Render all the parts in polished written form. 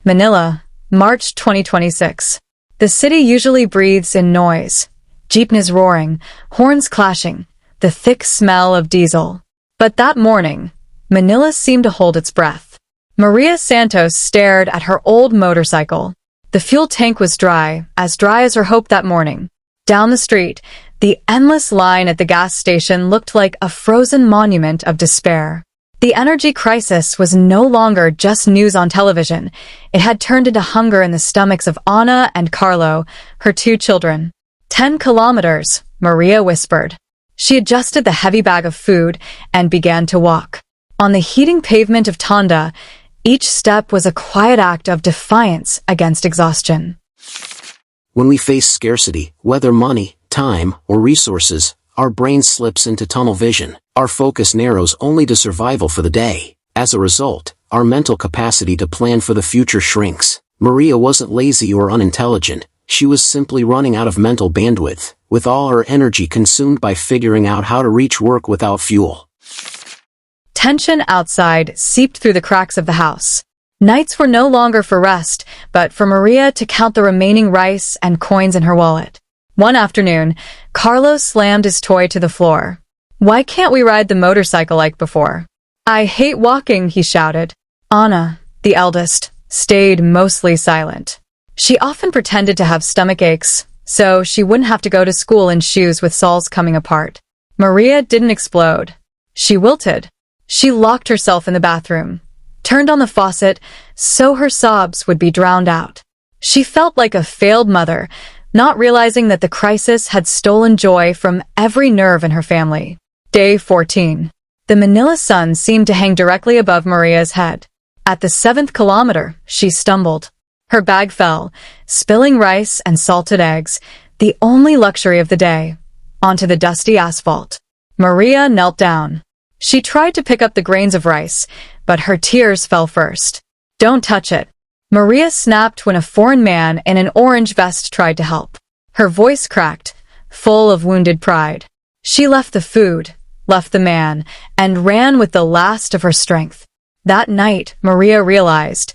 Manila, March 2026. The city usually breathes in noise. Jeepneys roaring, horns clashing, the thick smell of diesel. But that morning, Manila seemed to hold its breath. Maria Santos stared at her old motorcycle. The fuel tank was dry as her hope that morning. Down the street, the endless line at the gas station looked like a frozen monument of despair. The energy crisis was no longer just news on television. It had turned into hunger in the stomachs of Ana and Carlo, her 2 children. 10 kilometers, Maria whispered. She adjusted the heavy bag of food and began to walk. On the heating pavement of Tonda, each step was a quiet act of defiance against exhaustion. When we face scarcity, whether money, time, or resources, our brain slips into tunnel vision. Our focus narrows only to survival for the day. As a result, our mental capacity to plan for the future shrinks. Maria wasn't lazy or unintelligent. She was simply running out of mental bandwidth, with all her energy consumed by figuring out how to reach work without fuel. Tension outside seeped through the cracks of the house. Nights were no longer for rest, but for Maria to count the remaining rice and coins in her wallet. One afternoon, Carlos slammed his toy to the floor. "Why can't we ride the motorcycle like before?" "I hate walking," he shouted. Ana, the eldest, stayed mostly silent. She often pretended to have stomach aches, so she wouldn't have to go to school in shoes with soles coming apart. Maria didn't explode. She wilted. She locked herself in the bathroom, turned on the faucet so her sobs would be drowned out. She felt like a failed mother, not realizing that the crisis had stolen joy from every nerve in her family. Day 14. The Manila sun seemed to hang directly above Maria's head. At the 7th kilometer, she stumbled. Her bag fell, spilling rice and salted eggs, the only luxury of the day, onto the dusty asphalt. Maria knelt down. She tried to pick up the grains of rice, but her tears fell first. "Don't touch it." Maria snapped when a foreign man in an orange vest tried to help. Her voice cracked, full of wounded pride. She left the food, left the man, and ran with the last of her strength. That night, Maria realized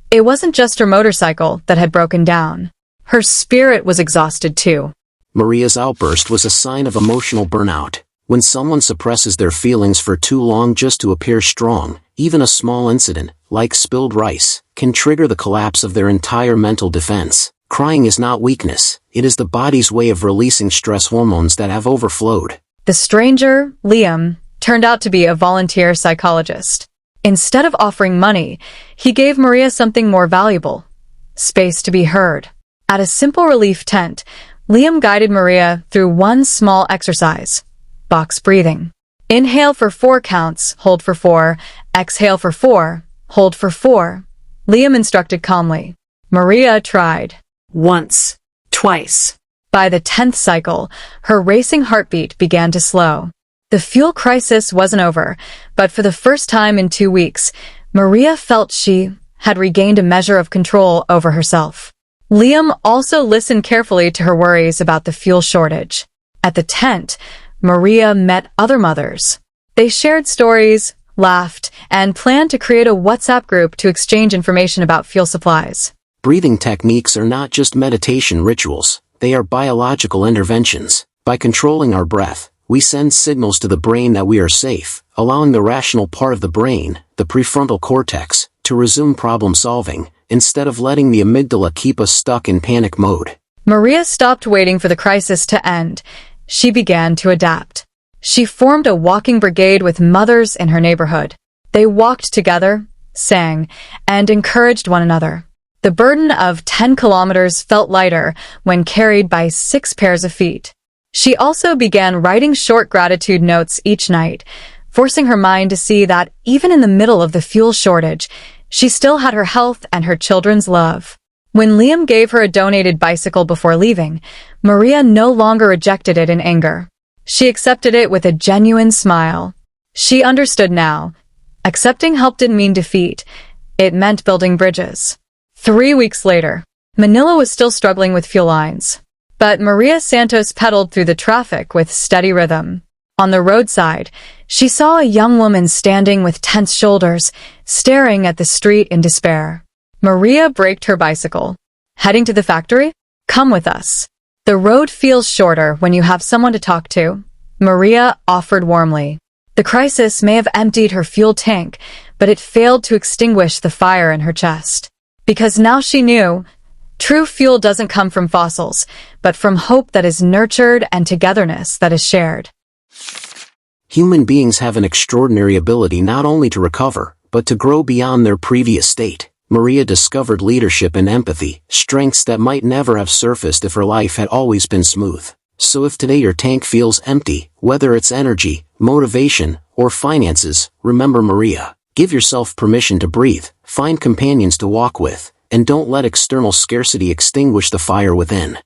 it wasn't just her motorcycle that had broken down. Her spirit was exhausted too. Maria's outburst was a sign of emotional burnout. When someone suppresses their feelings for too long just to appear strong, even a small incident, like spilled rice, can trigger the collapse of their entire mental defense. Crying is not weakness, it is the body's way of releasing stress hormones that have overflowed. The stranger, Liam, turned out to be a volunteer psychologist. Instead of offering money, he gave Maria something more valuable: space to be heard. At a simple relief tent, Liam guided Maria through one small exercise: box breathing. Inhale for 4 counts, hold for 4, exhale for 4, hold for 4. Liam instructed calmly. Maria tried. Once. Twice. By the 10th cycle, her racing heartbeat began to slow. The fuel crisis wasn't over, but for the first time in 2 weeks, Maria felt she had regained a measure of control over herself. Liam also listened carefully to her worries about the fuel shortage. At the tent, Maria met other mothers. They shared stories, laughed, and planned to create a WhatsApp group to exchange information about fuel supplies. Breathing techniques are not just meditation rituals, they are biological interventions. By controlling our breath, we send signals to the brain that we are safe, allowing the rational part of the brain, the prefrontal cortex, to resume problem solving, instead of letting the amygdala keep us stuck in panic mode. Maria stopped waiting for the crisis to end. She began to adapt. She formed a walking brigade with mothers in her neighborhood. They walked together, sang, and encouraged one another. The burden of 10 kilometers felt lighter when carried by 6 pairs of feet. She also began writing short gratitude notes each night, forcing her mind to see that even in the middle of the fuel shortage, she still had her health and her children's love. When Liam gave her a donated bicycle before leaving, Maria no longer rejected it in anger. She accepted it with a genuine smile. She understood now. Accepting help didn't mean defeat. It meant building bridges. 3 weeks later, Manila was still struggling with fuel lines. But Maria Santos pedaled through the traffic with steady rhythm. On the roadside, she saw a young woman standing with tense shoulders, staring at the street in despair. Maria braked her bicycle. Heading to the factory? Come with us. The road feels shorter when you have someone to talk to, Maria offered warmly. The crisis may have emptied her fuel tank, but it failed to extinguish the fire in her chest. Because now she knew, true fuel doesn't come from fossils, but from hope that is nurtured and togetherness that is shared. Human beings have an extraordinary ability not only to recover, but to grow beyond their previous state. Maria discovered leadership and empathy, strengths that might never have surfaced if her life had always been smooth. So if today your tank feels empty, whether it's energy, motivation, or finances, remember Maria. Give yourself permission to breathe, find companions to walk with, and don't let external scarcity extinguish the fire within.